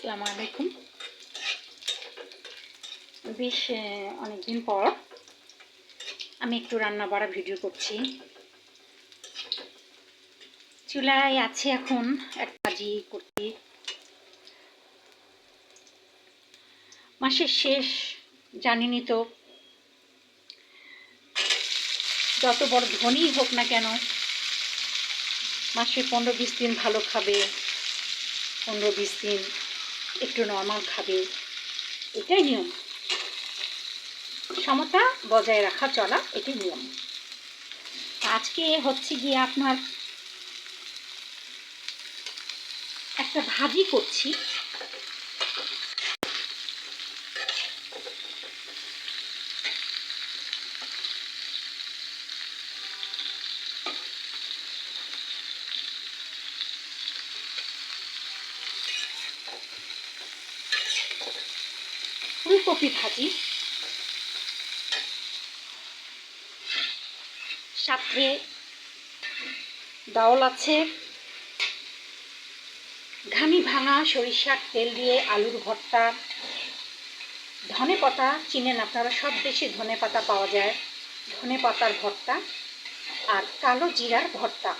আসসালামু আলাইকুম। বেশ অনেকদিন পর আমি একটু রান্না বাড়া ভিডিও করছি। চুলায় আছে এখন এক ভাজি করছি। মাসের শেষ, জানিনি তো, যত বড় ধনী হোক না কেন মাসে 15-20 দিন ভালো খাবে, 15-20 দিন একটু নর্মাল খাবে, এটাই নিয়ম। সমতা বজায় রাখা চলা এটাই নিয়ম। আজকে হচ্ছে গিয়ে আপনার একটা ভাজি করছি। ফুলকপি ভাজি, সাথে ডাউল আছে, ঘানি ভাঙা সরিষার তেল দিয়ে আলুর ভর্তা, ধনেপাতা চিনেন আপনারা, সব দেশে ধনেপাতা পাওয়া যায়, ধনেপাতার ভর্তা আর কালো জিরার ভর্তা।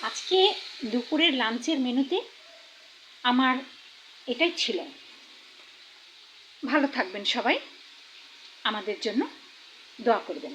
আজকে দুপুরের লাঞ্চের মেনুতে আমার এটাই ছিল। ভালো থাকবেন সবাই, আমাদের জন্য দোয়া করবেন।